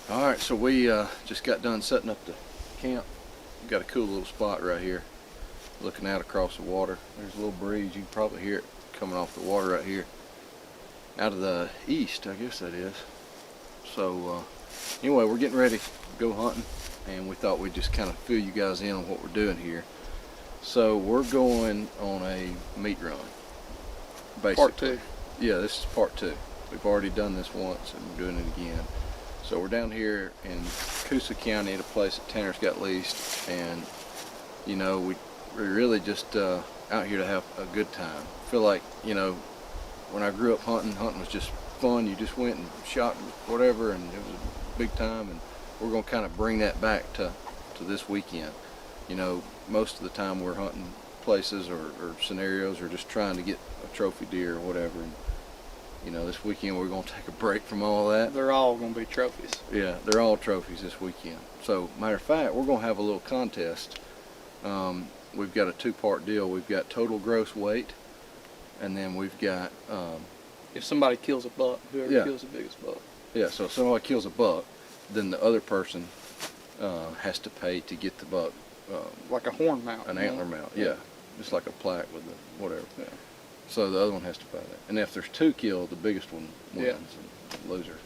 Alright, so we just got done setting up the camp. We've got a cool little spot right here, looking out across the water. There's a little breeze, you can probably hear it coming off the water right here. Out of the east, I guess that is. So anyway, we're getting ready to go hunting, and we thought we'd just kind of fill you guys in on what we're doing here. So we're going on a meat run, basically. Part 2. Yeah, this is part 2. We've already done this once and we're doing it again. So we're down here in Coosa County at a place that Tanner's got leased, and you know, we're really just out here to have a good time. I feel like, you know, when I grew up hunting was just fun. You just went and shot whatever, and it was a big time, and we're going to kind of bring that back to this weekend. You know, most of the time we're hunting places or scenarios or just trying to get a trophy deer or whatever. And, you know, this weekend we're going to take a break from all that. They're all going to be trophies. Yeah, they're all trophies this weekend. So, matter of fact, we're going to have a little contest. We've got a 2-part deal. We've got total gross weight, and then we've got... if somebody kills a buck, whoever kills the biggest buck. Yeah, so if somebody kills a buck, then the other person has to pay to get the buck. Like a horn mount. An antler mount, yeah. Just like a plaque with the whatever. Yeah. So the other one has to pay that. And if there's 2 killed, the biggest one wins, and the loser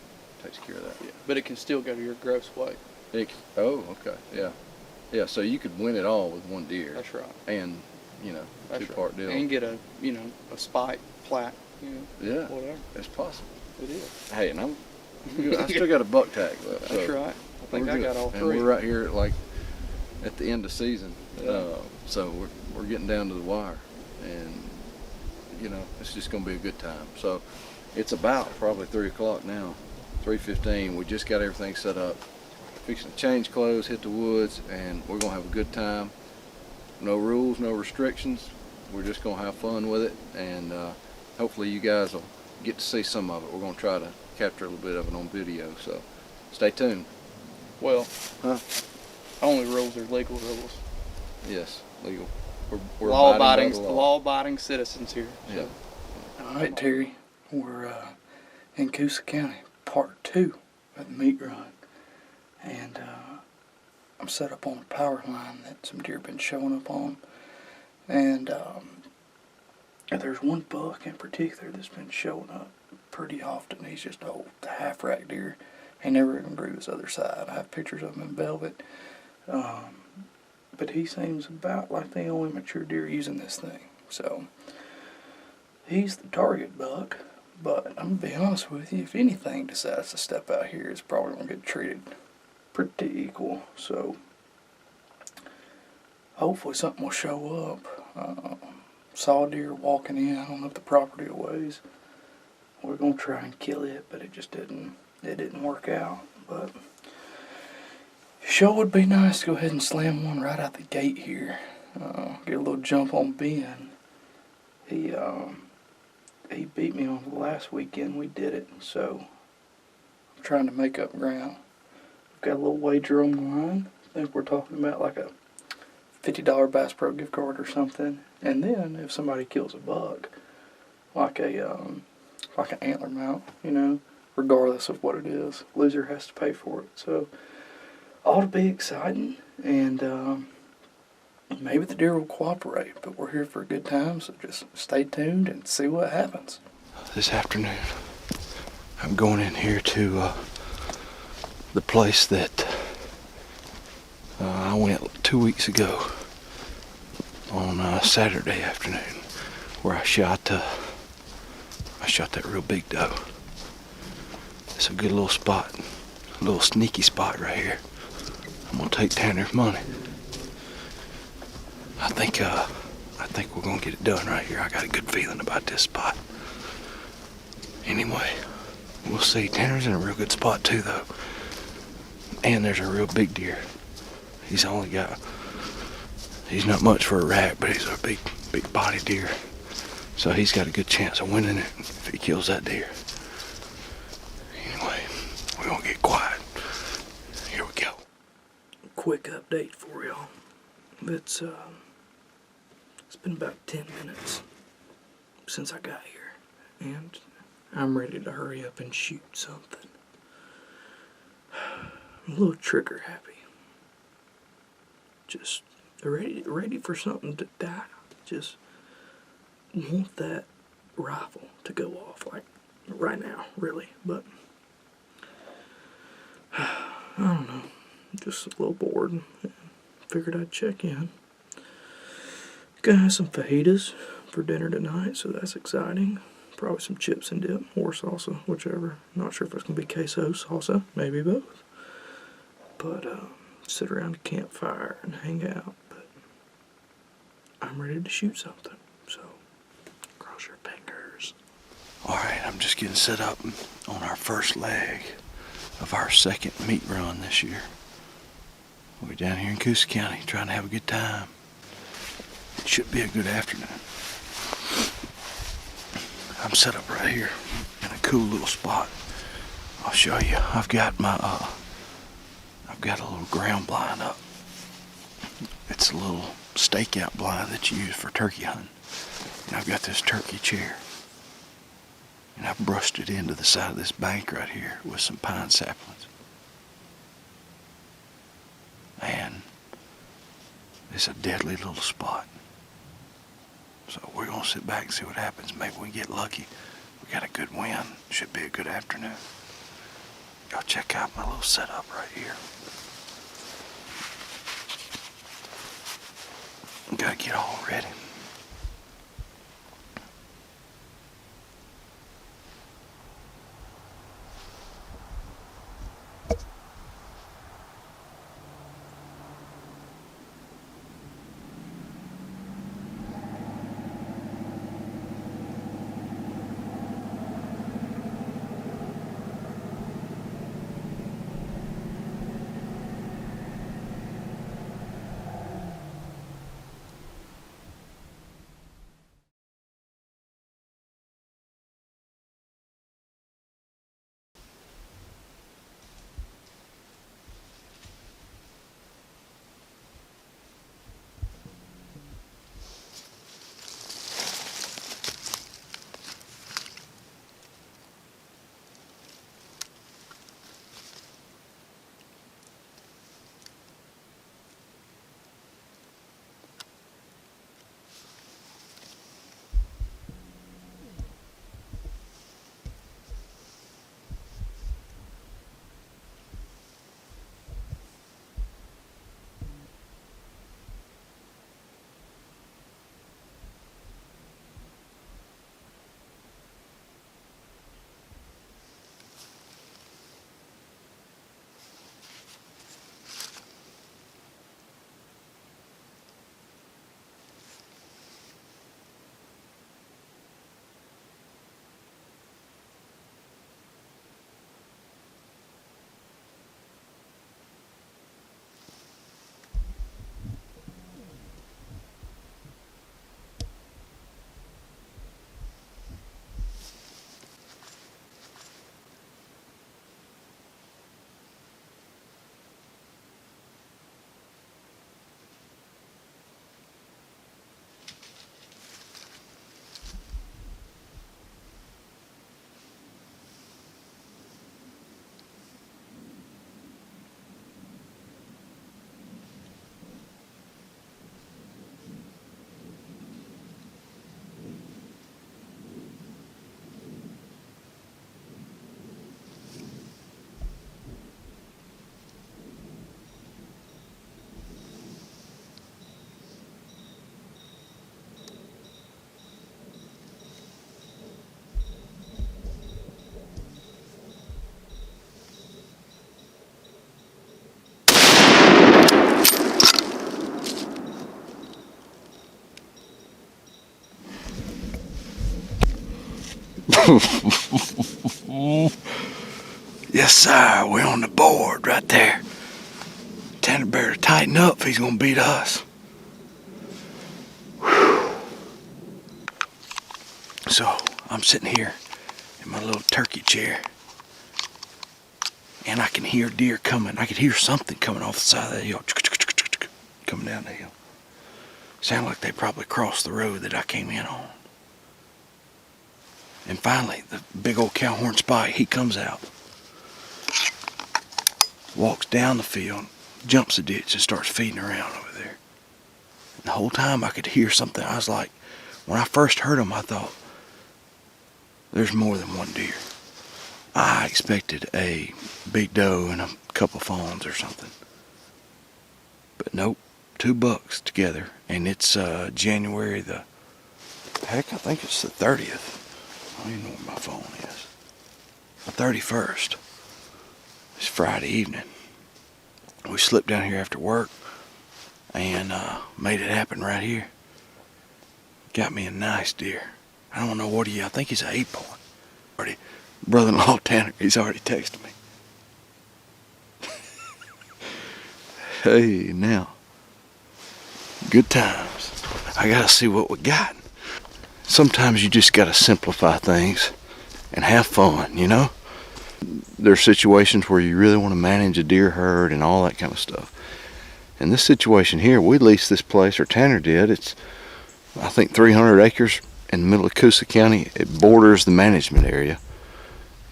takes care of that. Yeah. But it can still go to your gross weight. Oh, okay, yeah. Yeah, so you could win it all with 1 deer. That's right. And, you know, 2-part deal. And get a, you know, a spike, plaque, you know, yeah, whatever. It's possible. It is. Hey, and I still got a buck tag left. That's right. I think I got all 3. And we're right here, like, at the end of season. So we're getting down to the wire, and you know, it's just going to be a good time. So it's about probably 3 o'clock now, 3:15. We just got everything set up, fixing to change clothes, hit the woods, and we're going to have a good time. No rules, no restrictions. We're just going to have fun with it, and hopefully you guys will get to see some of it. We're going to try to capture a little bit of it on video, so stay tuned. Well, only rules are legal rules. Yes, legal. We're law-abiding citizens here. So. Yeah. All right, Terry. We're in Coosa County, part 2 of the meat run, and I'm set up on a power line that some deer have been showing up on, and there's one buck in particular that's been showing up pretty often. He's just old, the half-rack deer. He never even grew his other side. I have pictures of him in velvet. But he seems about like the only mature deer using this thing. So, he's the target buck. But I'm going to be honest with you, if anything decides to step out here, it's probably going to get treated pretty equal. So, hopefully something will show up. Saw a deer walking in. I don't know if the property aways. We're going to try and kill it, but it just didn't work out. But sure would be nice to go ahead and slam one right out the gate here. Get a little jump on Ben. He beat me on the last weekend we did it, so I'm trying to make up ground. We've got a little wager on the line. I think we're talking about like a $50 Bass Pro gift card or something. And then if somebody kills a buck, like an antler mount, you know, regardless of what it is, loser has to pay for it. So ought to be exciting, and maybe the deer will cooperate, but we're here for a good time, so just stay tuned and see what happens. This afternoon, I'm going in here to the place that I went 2 weeks ago on Saturday afternoon, where I shot that real big doe. It's a good little spot, a little sneaky spot right here. I'm gonna take Tanner's money. I think we're gonna get it done right here. I got a good feeling about this spot. Anyway, we'll see. Tanner's in a real good spot too, though. And there's a real big deer. He's not much for a rack, but he's a big body deer. So he's got a good chance of winning it if he kills that deer. Anyway, we're gonna get quiet. Here we go. Quick update for y'all. It's been about 10 minutes since I got here, and I'm ready to hurry up and shoot something. I'm a little trigger happy. Just ready for something to die. Just want that rifle to go off, like right now, really. But I don't know, just a little bored. Figured I'd check in. Gonna have some fajitas for dinner tonight, so that's exciting. Probably some chips and dip or salsa, whichever. Not sure if it's gonna be queso, salsa, maybe both. But sit around a campfire and hang out. But I'm ready to shoot something, so cross your fingers. Alright, I'm just getting set up on our first leg of our second meat run this year. We're down here in Coosa County trying to have a good time. It should be a good afternoon. I'm set up right here in a cool little spot. I'll show you. I've got a little ground blind up. It's a little stakeout blind that you use for turkey hunting. And I've got this turkey chair. And I've brushed it into the side of this bank right here with some pine saplings. And it's a deadly little spot. So we're going to sit back and see what happens. Maybe we get lucky. We got a good wind. Should be a good afternoon. Y'all check out my little setup right here. Gotta get all ready. Yes, sir. We're on the board right there. Tanner better tighten up if he's gonna beat us. Whew. So I'm sitting here in my little turkey chair, and I can hear deer coming. I can hear something coming off the side of the hill, coming down the hill. Sound like they probably crossed the road that I came in on. And finally, the big old cow horn spike, he comes out. walks down the field, jumps the ditch, and starts feeding around over there. And the whole time I could hear something. I was like, when I first heard him, I thought, there's more than one deer. I expected a big doe and a couple fawns or something. But nope, 2 bucks together. And it's January the, heck, I think it's the 30th. I don't even know where my phone is. The 31st. It's Friday evening. We slipped down here after work and made it happen right here. Got me a nice deer. I don't know what I think he's an 8-point. Already, brother-in-law Tanner, he's already texted me. Hey, now, good times. I gotta see what we got. Sometimes you just gotta simplify things and have fun, you know? There's situations where you really want to manage a deer herd and all that kind of stuff. In this situation here, we leased this place, or Tanner did. It's, I think, 300 acres in the middle of Coosa County. It borders the management area.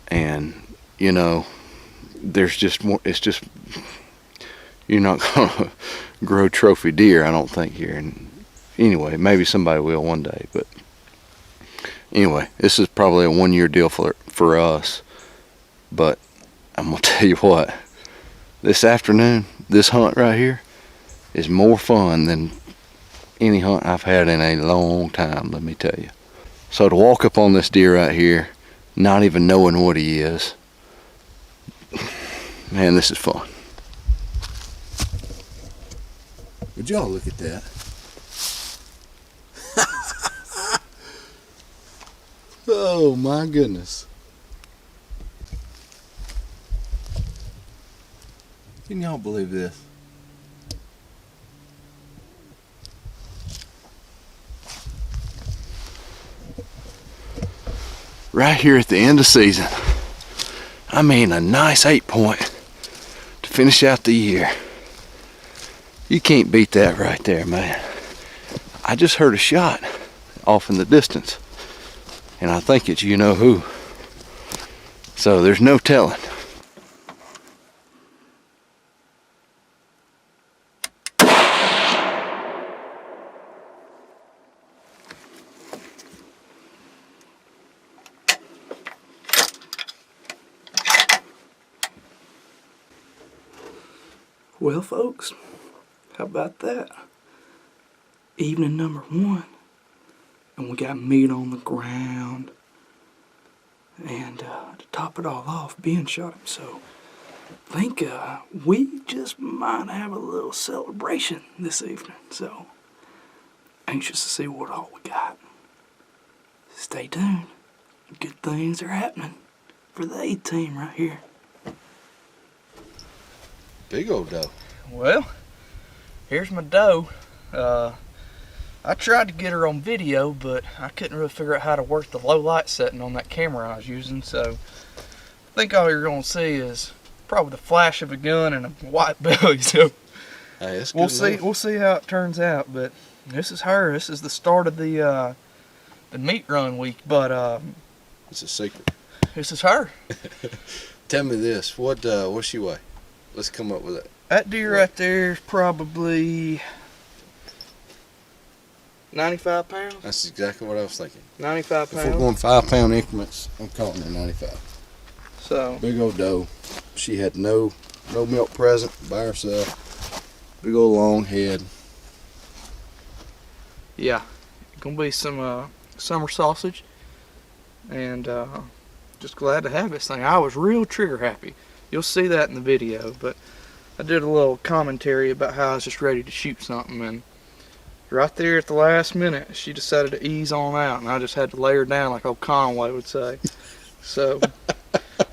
And, you know, there's just more, it's just, you're not going to grow trophy deer, I don't think, here. And anyway, maybe somebody will one day. But anyway, this is probably a 1-year deal for us. But I'm going to tell you what, this afternoon, this hunt right here is more fun than any hunt I've had in a long time, let me tell you. So to walk up on this deer right here, not even knowing what he is, man, this is fun. Would y'all look at that? Oh my goodness. Can y'all believe this? Right here at the end of season. I mean, a nice 8-point to finish out the year. You can't beat that right there, man. I just heard a shot off in the distance, and I think it's you know who. So there's no telling. Well, folks, how about that? Evening number 1, and we got meat on the ground. And to top it all off, Ben shot him. So I think we just might have a little celebration this evening. So anxious to see what all we got. Stay tuned. Good things are happening for the A team right here. Big old doe. Well, here's my doe. I tried to get her on video, but I couldn't really figure out how to work the low light setting on that camera I was using, so I think all you're going to see is probably the flash of a gun and a white belly. So Hey, it's we'll good see. enough. We'll see how it turns out. But this is her. This is the start of the meat run week. But It's a secret. this is her. Tell me this. What's she weigh? Let's come up with it. That deer right there is probably 95 pounds. That's exactly what I was thinking. 95 If we're pounds. going 5-pound increments, I'm calling her 95. So Big old doe. She had no milk present by herself. Big old long head. yeah, gonna be some summer sausage, and just glad to have this thing. I was real trigger happy. You'll see that in the video, but I did a little commentary about how I was just ready to shoot something, and right there at the last minute, she decided to ease on out, and I just had to lay her down like old Conway would say. So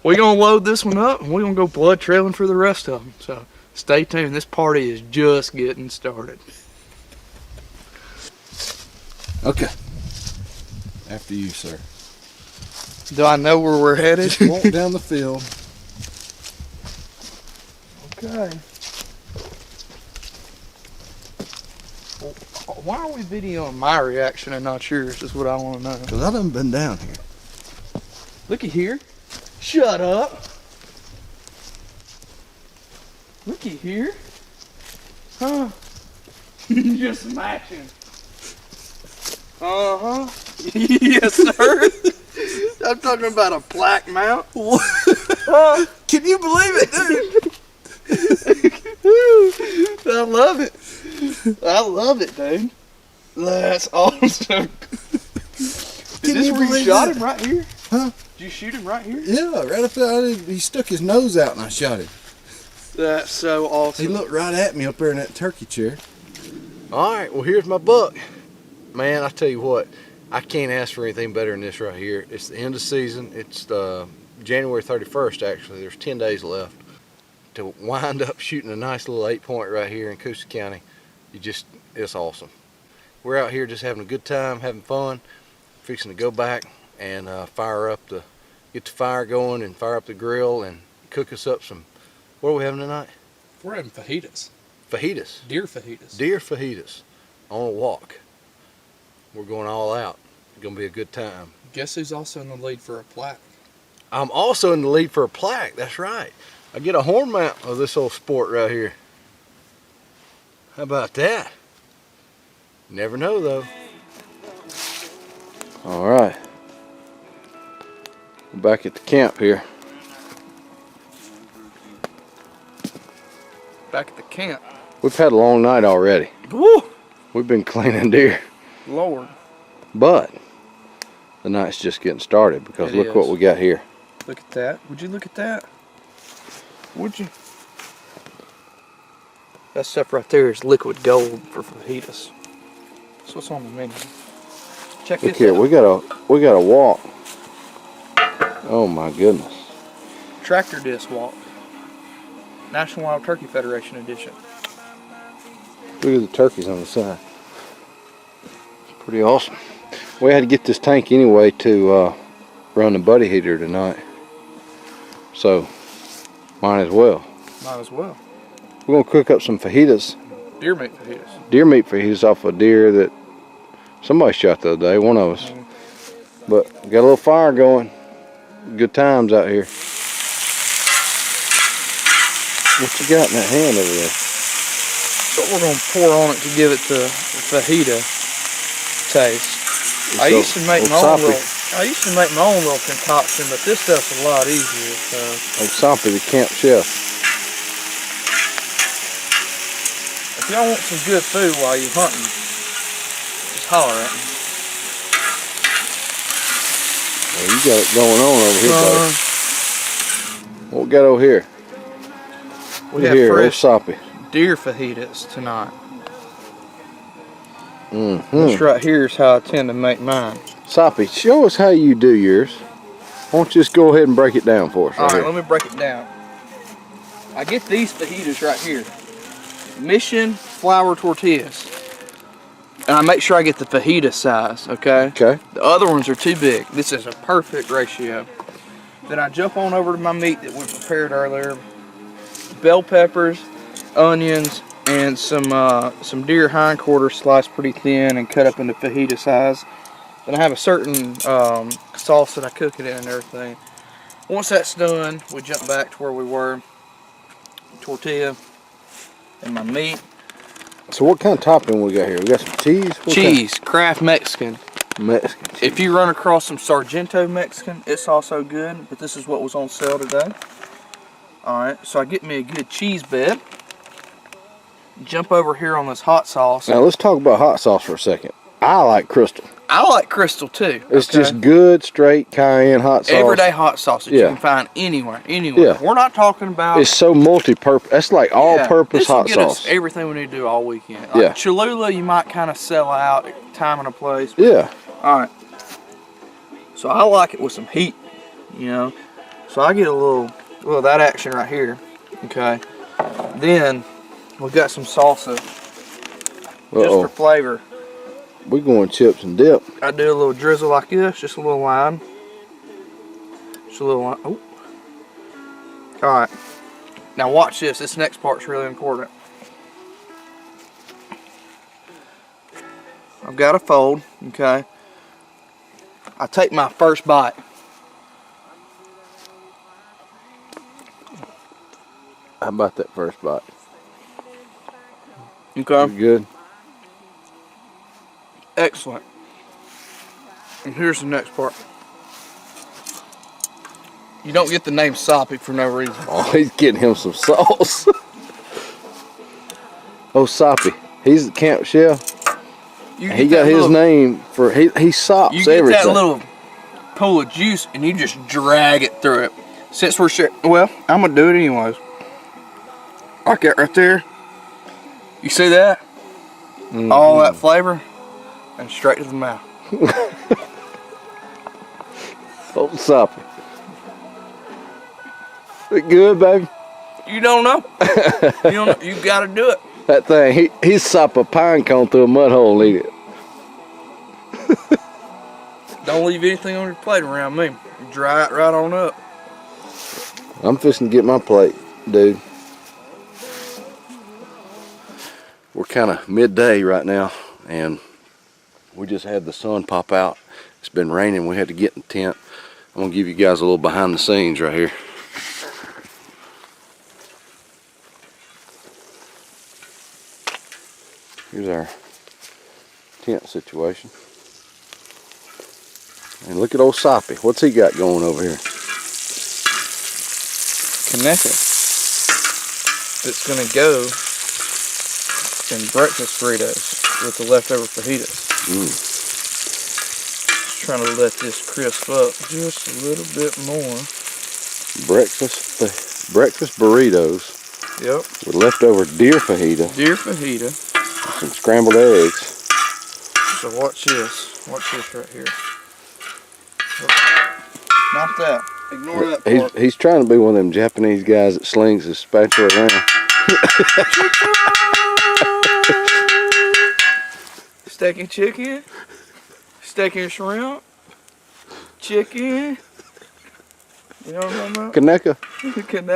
we're gonna load this one up, and we're gonna go blood trailing for the rest of them. So stay tuned. This party is just getting started. Okay. After you, sir. Do I know where we're headed? Just walk down the field. Okay. Why are we videoing my reaction and not yours is what I want to know. Because I done been down here. Looky here. Shut up. Looky here. Huh? Just smashing. Uh-huh. Yes, sir. I'm talking about a black mount. Can you believe it, dude? I love it. I love it, dude. That's awesome. Is Can this you where you believe shot that? him right here? Huh? Did you shoot him right here? Yeah, right up there. He stuck his nose out and I shot him. That's so awesome. He looked right at me up there in that turkey chair. All right, well, here's my buck. Man, I tell you what, I can't ask for anything better than this right here. It's the end of season. It's January 31st, actually. There's 10 days left to wind up shooting a nice little 8-point right here in Coosa County. It's awesome. We're out here just having a good time, having fun, fixing to go back and get the fire going and fire up the grill and cook us up some, what are we having tonight? We're having fajitas. Fajitas. Deer fajitas. Deer fajitas on a walk. We're going all out. It's going to be a good time. Guess who's also in the lead for a plaque? I'm also in the lead for a plaque. That's right. I get a horn mount of this old sport right here. How about that? Never know, though. All right. We're back at the camp here. Back at the camp. We've had a long night already. Woo! We've been cleaning deer. Lord. But the night's just getting started because It look is. what we got here. Look at that. Would you look at that? Would you? That stuff right there is liquid gold for fajitas. That's what's on the menu. Check Look this here, out. we got a walk. Oh my goodness. Tractor disc walk. National Wild Turkey Federation edition. Look at the turkeys on the side. It's pretty awesome. We had to get this tank anyway to run the buddy heater tonight. So, might as well. Might as well. We're gonna cook up some fajitas. Deer meat fajitas. Deer meat fajitas off a deer that somebody shot the other day, one of us. But we got a little fire going. Good times out here. What you got in that hand over there? So we're going to pour on it to give it the fajita taste. I used to make my own little concoction, but this stuff's a lot easier. So Old Soppy, the camp chef. if y'all want some good food while you're hunting, just holler at me. Well, you got it going on over here, buddy. What we got over here? We Look have here, old fresh Soppy. deer fajitas tonight. Mm-hmm. This right here is how I tend to make mine. Soppy, show us how you do yours. Why don't you just go ahead and break it down for us? All right, here. let me break it down. I get these fajitas right here. Mission flour tortillas. And I make sure I get the fajita size, okay? Okay. The other ones are too big. This is a perfect ratio. Then I jump on over to my meat that we prepared earlier. Bell peppers, onions, and some deer hindquarters sliced pretty thin and cut up into fajita size. Then I have a certain sauce that I cook it in and everything. Once that's done, we jump back to where we were. Tortilla and my meat. So what kind of topping we got here? We got some cheese? What Cheese, Kraft Mexican. kind? Mexican cheese. If you run across some Sargento Mexican, it's also good, but this is what was on sale today. Alright, so I get me a good cheese bed. Jump over here on this hot sauce. Now let's talk about hot sauce for a second. I like Crystal. I like Crystal too. It's okay? just good, straight cayenne hot sauce. Everyday hot sauce that you Yeah. can find anywhere. Yeah. We're not talking about... It's so multi-purpose. That's like all-purpose This will hot get us sauce. everything we need to do all weekend. Like Yeah. Cholula, you might kind of sell out at time and a place. Yeah. Alright. So I like it with some heat, you know. So I get a little of that action right here. Okay. Then we got some salsa just Uh-oh. for flavor. We're going chips and dip. I do a little drizzle like this, just a little lime. Just a little lime. Oh. Alright. Now watch this. This next part's really important. I've got a fold, okay. I take my first bite. How about that first bite? Okay. You good? Excellent. And here's the next part. You don't get the name Soppy for no reason. Oh, he's getting him some sauce. Oh, Soppy. He's the camp chef. You He get got that his little, name for he sops you get everything. that little pool of juice and you just drag it through it. Since we're well, I'm gonna do it anyways. Like that right there. You see that? Mhm. All that flavor and straight to the mouth. Oh, Soppy. It good, baby? You don't know. You don't know. You gotta do it. That thing, he's sop a pine cone through a mud hole and eat it. Don't leave anything on your plate around me. Dry it right on up. I'm fixing to get my plate, dude. We're kind of midday right now, and we just had the sun pop out. It's been raining. We had to get in the tent. I'm gonna give you guys a little behind the scenes right here. Here's our tent situation. And look at old Soppy. What's he got going over here? Kaneka. It's gonna go in breakfast burritos with the leftover fajitas. Just trying to let this crisp up just a little bit more. Breakfast burritos Yep. with leftover deer fajita, Deer fajita. some scrambled eggs. So watch this. Watch this right here. Not that. Ignore that part. He's trying to be one of them Japanese guys that slings his spatula around. Steak and chicken. Steak and shrimp. Chicken. You know what I'm talking about? Kaneka,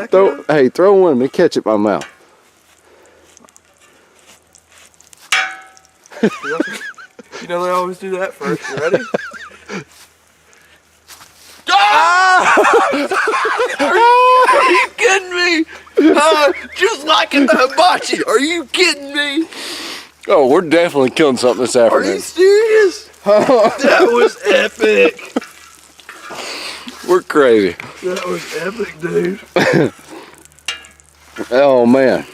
Kaneka. throw one of them and catch it by mouth. You know they always do that first. You ready? Are you kidding me? Just like in the hibachi. Are you kidding me? Oh, we're definitely killing something this Are afternoon. you serious? That was epic. We're crazy. That was epic, dude. Oh man,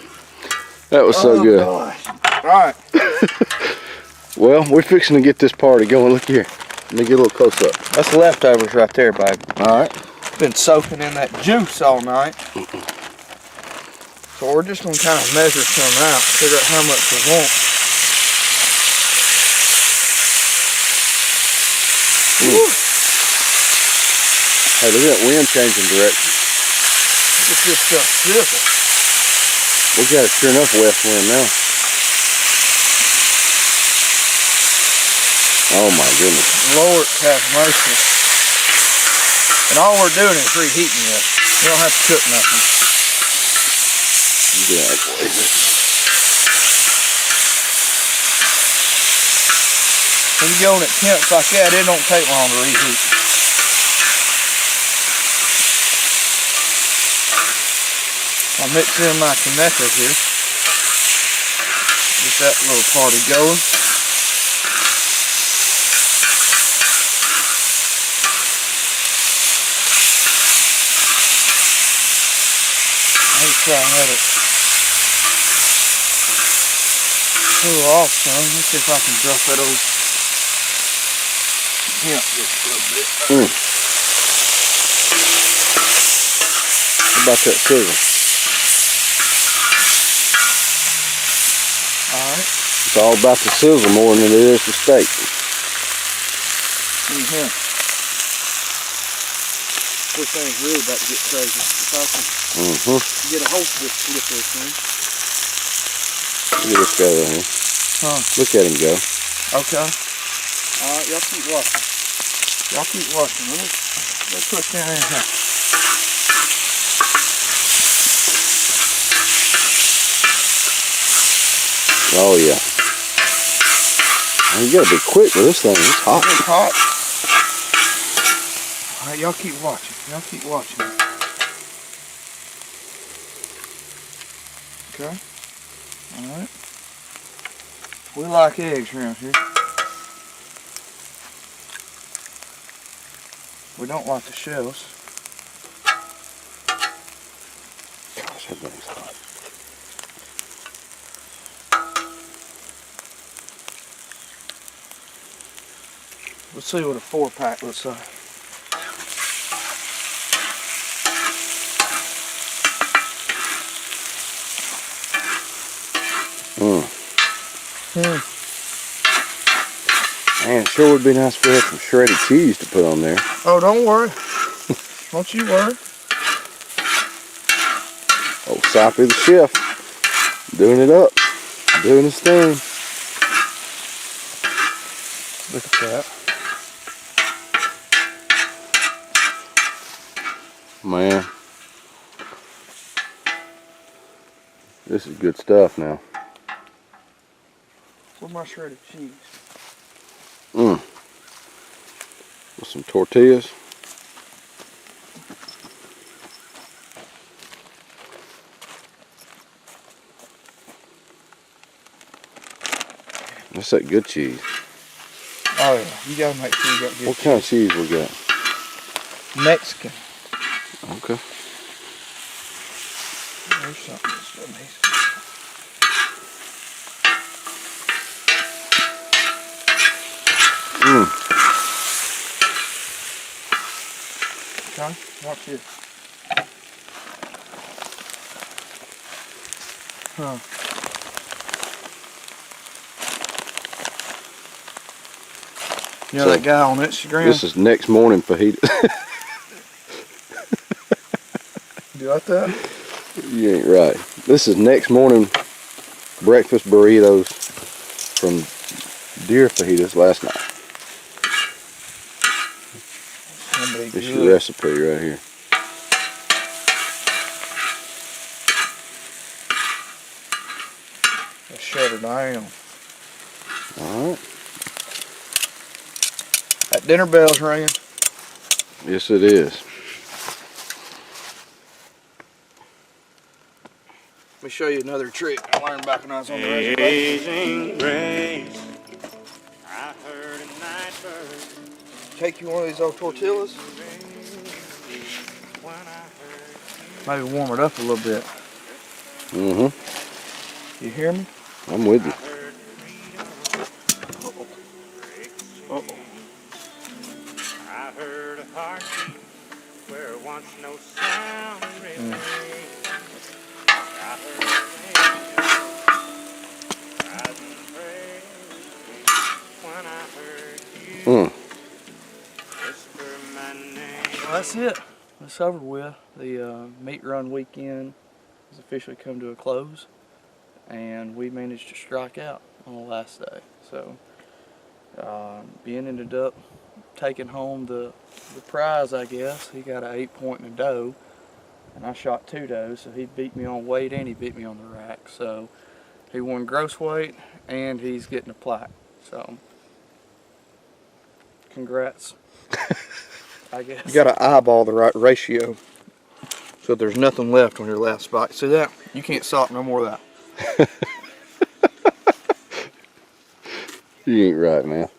that was so good. Gosh. All right. Well, we're fixing to get this party going. Look here. Let me get a little close up. That's leftovers right there, babe. All right. Been soaking in that juice all night. So we're just gonna kind of measure some out, figure out how much we want. Hey, look at that wind changing direction. Get this stuff sizzle. We got a sure enough west wind now. Oh my goodness. Lord have mercy. And all we're doing is reheating this. We don't have to cook nothing. Yeah, boy. When you go in at temps like that, it don't take long to reheat. I'll mix in my Kaneka here. Get that little party going. Let me try and let it cool off some. Let's see if I can drop that old hemp just a little bit. How about that sizzle? Alright. It's all about the sizzle more than it is the steak. This thing's really about to get crazy. If I can get a hold of this slippery thing. Look at this guy right here. Huh. Look at him go. Okay. Alright, y'all keep watching. Y'all keep watching. Let's push down in here. Oh yeah. You gotta be quick with this thing. It's hot. It's hot. Alright, y'all keep watching. Y'all keep watching. Okay. Alright. We like eggs around here. We don't like the shells. Gosh, that thing's hot. Let's see what a 4-pack looks like. Man, it sure would be nice if we had some shredded cheese to put on there. Oh, don't worry. Don't you worry. Oh, Soppy the chef, doing it up, doing his thing. Look at that. Man, this is good stuff now. Where's my shredded cheese? With some tortillas. That's that good cheese. Oh yeah, you gotta make sure you got good What kind of cheese we got? Mexican. Okay. There's something that's amazing. Okay, watch this. Huh. You know So, that guy on Instagram? This is next morning fajita. Do you like that? You ain't right. This is next morning breakfast burritos from deer fajitas last night. Somebody This is good. your recipe right here. Let's shut her down. Alright. That dinner bell's ringing. Yes it is. Let me show you another trick I learned back when I was on the reservation. Amazing grace, I heard a night bird Take you one of these old tortillas, when I heard maybe warm it up a little bit. Mm-hmm. You hear me? I'm with you. Uh-oh. I heard a heartbeat where once no sound remained. I heard a angel rising praise when I heard you whisper my name. Well, that's it. It's over with. The meat run weekend has officially come to a close, and we managed to strike out on the last day. So, Ben ended up taking home the prize, I guess. He got an 8-point and a doe, and I shot 2 does, so he beat me on weight and he beat me on the rack. So he won gross weight and he's getting a plaque. So congrats. I guess. You gotta eyeball the right ratio so there's nothing left on your last bite. See that? You can't stop no more of that. You ain't right, man.